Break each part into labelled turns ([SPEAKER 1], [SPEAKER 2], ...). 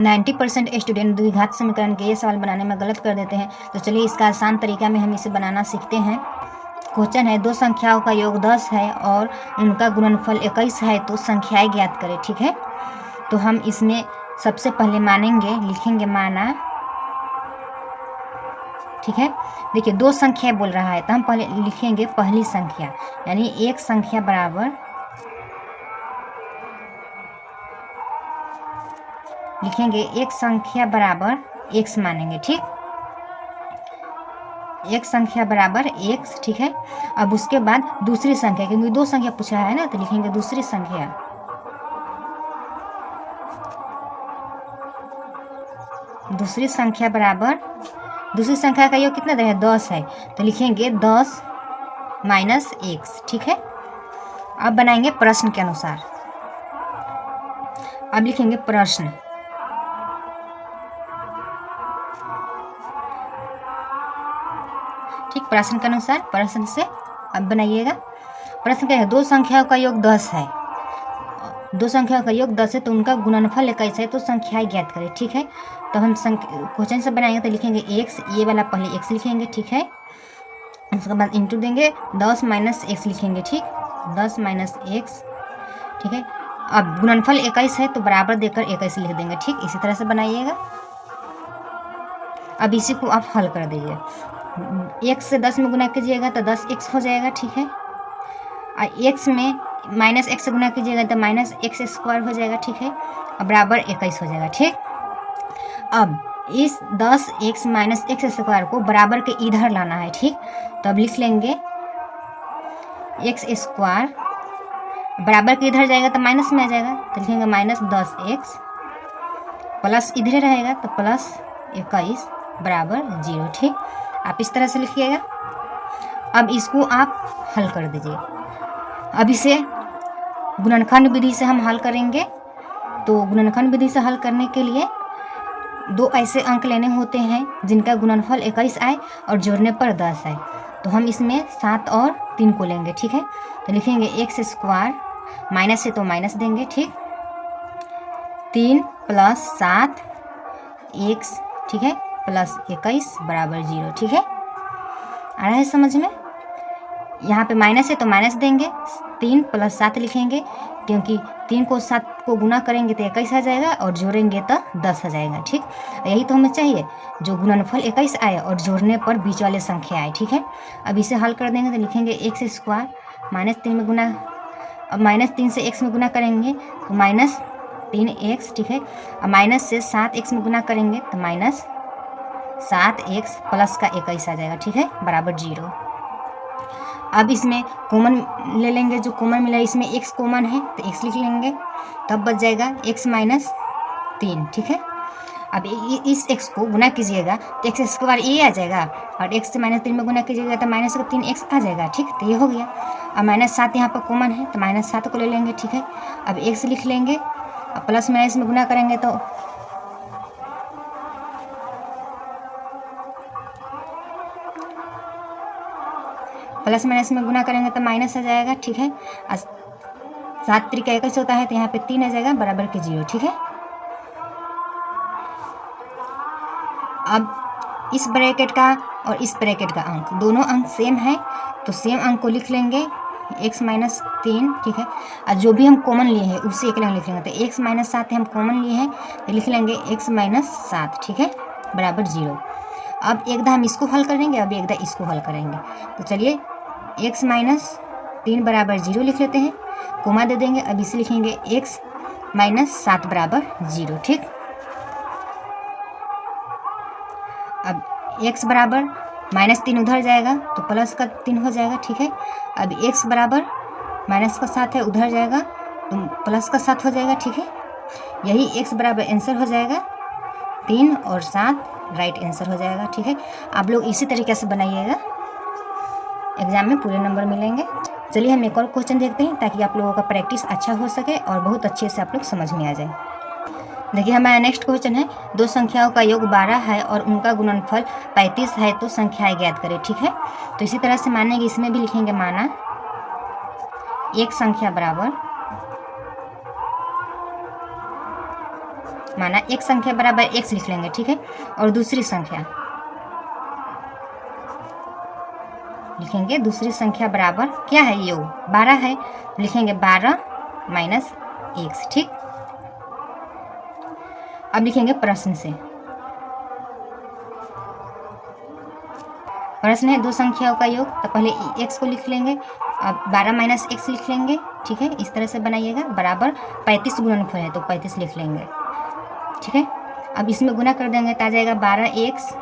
[SPEAKER 1] 90% student द्विघात समीकरण के ये सवाल बनाने में गलत कर देते हैं। तो चलिए इसका आसान तरीका में हम इसे बनाना सीखते हैं। क्वेश्चन है, दो संख्याओं का योग 10 है और उनका गुणनफल 21 है, तो संख्याएं ज्ञात करें। ठीक है, तो हम इसमें सबसे पहले मानेंगे, लिखेंगे माना। ठीक है, देखिए दो संख्या बोल रहा है तो हम पहले लिखेंगे पहली संख्या, यानी एक संख्या बराबर, लिखेंगे एक संख्या बराबर x मानेंगे। ठीक, एक संख्या बराबर x। ठीक है, अब उसके बाद दूसरी संख्या, क्योंकि दो संख्या पूछा है ना, तो लिखेंगे दूसरी संख्या। दूसरी संख्या बराबर, दूसरी संख्या का योग कितना है, 10 है, तो लिखेंगे 10 माइनस x। ठीक है, अब बनाएंगे प्रश्न के अनुसार। अब लिखेंगे प्रश्न, ठीक, प्रश्न के अनुसार, प्रश्न से अब बनाइएगा। प्रश्न क्या है, दो संख्याओं का योग 10 है, दो संख्याओं का योग 10 है, तो उनका गुणनफल 21 है, तो संख्याएं ज्ञात करें। ठीक है, तो हम क्वेश्चन से बनाएंगे, तो लिखेंगे x, ये वाला पहले x लिखेंगे। ठीक है, उसके बाद इंटू देंगे 10 माइनस x लिखेंगे। ठीक, 10 माइनस x। ठीक है, अब गुणनफल 21 है तो बराबर देकर 21 लिख देंगे। ठीक, इसी तरह से बनाइएगा। अब इसी को आप हल कर दीजिए, x से 10 में गुना कीजिएगा तो 10x हो जाएगा। ठीक है, और x में माइनस x से गुना कीजिएगा तो माइनस x स्क्वायर हो जाएगा। ठीक है, और बराबर 21 हो जाएगा। ठीक, अब इस 10x माइनस x स्क्वायर को बराबर के इधर लाना है। ठीक, तो अब लिख लेंगे x स्क्वायर, बराबर के इधर जाएगा तो माइनस में आ जाएगा, तो लिखेंगे माइनस 10x प्लस इधर रहेगा तो प्लस 21 बराबर 0। ठीक, आप इस तरह से लिखिएगा। अब इसको आप हल कर दीजिए। अब इसे गुणनखंड विधि से हम हल करेंगे। तो गुणनखंड विधि से हल करने के लिए दो ऐसे अंक लेने होते हैं जिनका गुणनफल 21 आए और जोड़ने पर 10 आए। तो हम इसमें 7 और 3 को लेंगे। ठीक है, तो लिखेंगे x स्क्वायर, माइनस से तो माइनस देंगे। ठीक, 3 प्लस 7 x, ठीक है, प्लस 21 बराबर 0। ठीक है, आ रहा है समझ में? यहाँ पे माइनस है तो माइनस देंगे, 3 प्लस 7 लिखेंगे, क्योंकि 3 को 7 को गुना करेंगे तो 21 आ जाएगा और जोड़ेंगे तो 10 आ जाएगा। ठीक, यही तो हमें चाहिए, जो गुणनफल 21 आए और जोड़ने पर बीच वाले संख्या आए। ठीक है, अब इसे हल कर देंगे तो लिखेंगे x स्क्वायर, माइनस 3 में गुना, अब माइनस 3 से x में गुना करेंगे तो माइनस 3x। ठीक है, अब माइनस से 7x में गुना करेंगे तो माइनस 7x प्लस का 21 आ जाएगा। ठीक है, बराबर 0। अब इसमें कॉमन ले लेंगे, जो कॉमन मिला इसमें x कॉमन है तो x लिख लेंगे, तब बच जाएगा x माइनस 3। ठीक है, अब इस x को गुना कीजिएगा तो x स्क्वायर ये आ जाएगा, और x से माइनस 3 में गुना कीजिएगा तो माइनस का 3x आ जाएगा। ठीक, तो ये हो गया। अब माइनस 7 यहाँ पर कॉमन है तो माइनस 7 को ले लेंगे। ठीक है, अब x लिख लेंगे, अब प्लस माइनस में गुना करेंगे तो प्लस माइनस में गुना करेंगे तो माइनस आ जाएगा। ठीक है, 7 त्रिका 21 होता है तो यहाँ पे 3 आ जाएगा बराबर के 0। ठीक है, अब इस ब्रैकेट का और इस ब्रैकेट का अंक, दोनों अंक सेम है तो सेम अंक को लिख लेंगे, x माइनस 3। ठीक है, और जो भी हम कॉमन लिए हैं उसे एक लाइन लिख लेंगे, तो x माइनस 7 हम कॉमन लिए हैं तो लिख लेंगे x माइनस 7। ठीक है, बराबर 0। अब एक दा हम इसको हल करेंगे, अब एक दा इसको हल करेंगे। तो चलिए x माइनस 3 बराबर 0 लिख लेते हैं, कोमा दे देंगे, अब इसे लिखेंगे x माइनस 7 बराबर 0। ठीक, अब x बराबर माइनस 3 उधर जाएगा तो प्लस का 3 हो जाएगा। ठीक है, अब x बराबर माइनस का 7 है, उधर जाएगा तो प्लस का 7 हो जाएगा। ठीक है, यही x बराबर आंसर हो जाएगा, 3 और 7 राइट आंसर हो जाएगा। ठीक है, आप लोग इसी तरीके से बनाइएगा, एग्जाम में पूरे नंबर मिलेंगे। चलिए हम एक और क्वेश्चन देखते हैं ताकि आप लोगों का प्रैक्टिस अच्छा हो सके और बहुत अच्छे से आप लोग समझ में आ जाए। देखिए हमारा नेक्स्ट क्वेश्चन है, दो संख्याओं का योग 12 है और उनका गुणनफल 35 है, तो संख्याएं ज्ञात करें। ठीक है, तो इसी तरह से मानेंगे, इसमें भी लिखेंगे माना एक संख्या बराबर माना एक संख्या बराबर x लिख लेंगे, ठीक है। और दूसरी संख्या लिखेंगे, दूसरी संख्या बराबर क्या है, ये 12 है, लिखेंगे 12 माइनस x, ठीक। अब लिखेंगे प्रश्न से, प्रश्न है दो संख्याओं का योग, तो पहले x को लिख लेंगे, अब 12 माइनस x लिख लेंगे, ठीक है। इस तरह से बनाइएगा, बराबर 35 गुणनफल है तो 35 लिख लेंगे, ठीक है। अब इसमें गुना कर देंगे तो आ जाएगा 12x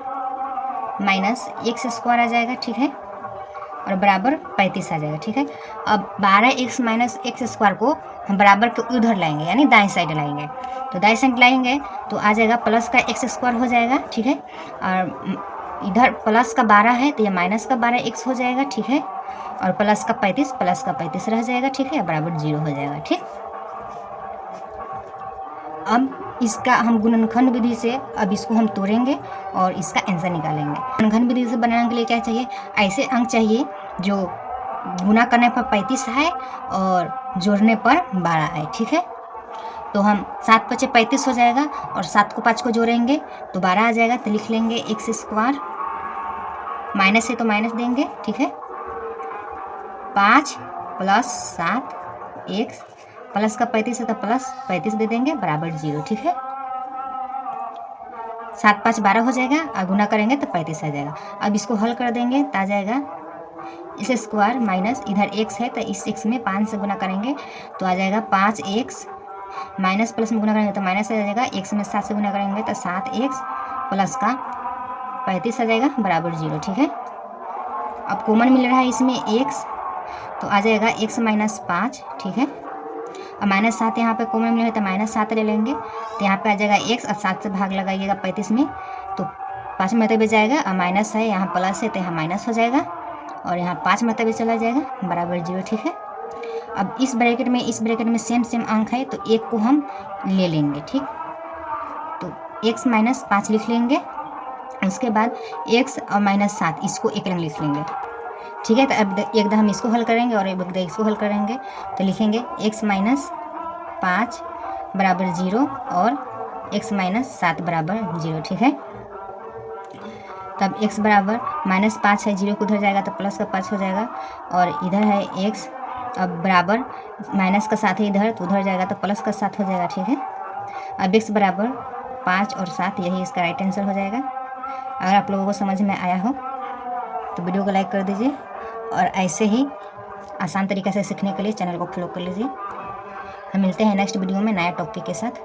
[SPEAKER 1] माइनस x स्क्वायर आ जाएगा, ठीक है, और बराबर 35 आ जाएगा, ठीक है। अब 12x माइनस x स्क्वायर को हम बराबर के उधर लाएंगे, यानी दाएं साइड लाएंगे, तो दाएं साइड लाएंगे तो आ जाएगा प्लस का x स्क्वायर हो जाएगा, ठीक है। और इधर प्लस का 12 है तो यह माइनस का 12x हो जाएगा, ठीक है। और प्लस का 35 रह जाएगा, ठीक है, बराबर 0 हो जाएगा, ठीक। अब इसका हम गुणनखंड विधि से अब इसको हम तोड़ेंगे और इसका आंसर निकालेंगे। गुणनखंड विधि से बनाने के लिए क्या चाहिए, ऐसे अंक चाहिए जो गुना करने पर 35 है और जोड़ने पर 12 है, ठीक है। तो हम 7 × 5 = 35 हो जाएगा, और 7 को 5 को जोड़ेंगे तो 12 आ जाएगा, तो लिख लेंगे x स्क्वायर, माइनस है तो माइनस देंगे, ठीक है। 5 + 7 x प्लस का 35 है तो प्लस 35 दे देंगे, बराबर 0, ठीक है। 7 × 5 = 12 हो जाएगा, और गुना करेंगे तो 35 आ जाएगा। अब इसको हल कर देंगे तो आ जाएगा इस स्क्वायर माइनस इधर x है तो इस x में 5 से गुना करेंगे तो आ जाएगा 5x, माइनस प्लस में गुना करेंगे तो माइनस आ जाएगा, x में 7 से गुना करेंगे तो 7x प्लस का 35 आ जाएगा, बराबर 0, ठीक है। अब कॉमन मिल रहा है इसमें x, तो आ जाएगा x माइनस 5, ठीक है। और माइनस 7 यहाँ पे कॉमन मिल रहा है तो माइनस 7 ले लेंगे, तो यहाँ पे आ जाएगा x, और 7 से भाग लगाइएगा 35 में तो 5 मतलब जाएगा, और माइनस है यहाँ प्लस है तो यहाँ माइनस हो जाएगा, और यहाँ 5 मतलब चला जाएगा, बराबर 0, ठीक है। अब इस ब्रैकेट में सेम अंक है तो एक को हम ले लेंगे, ठीक। तो x माइनस 5 लिख लेंगे, उसके बाद x और माइनस 7 इसको एक रंग लिख लेंगे, ठीक है। तो अब एकदम हम इसको हल करेंगे और एक इसको हल करेंगे, तो लिखेंगे x माइनस 5 बराबर 0 और x माइनस 7 बराबर 0, ठीक है। तब x बराबर माइनस 5 है, 0 को उधर जाएगा तो प्लस का 5 हो जाएगा, और इधर है x, अब बराबर माइनस का 7 है इधर तो उधर जाएगा तो प्लस का 7 हो जाएगा, ठीक है। अब x बराबर 5 और 7, यही इसका राइट आंसर हो जाएगा। अगर आप लोगों को समझ में आया हो तो वीडियो को लाइक कर दीजिए, और ऐसे ही आसान तरीक़े से सीखने के लिए चैनल को फॉलो कर लीजिए। हम मिलते हैं नेक्स्ट वीडियो में नया टॉपिक के साथ।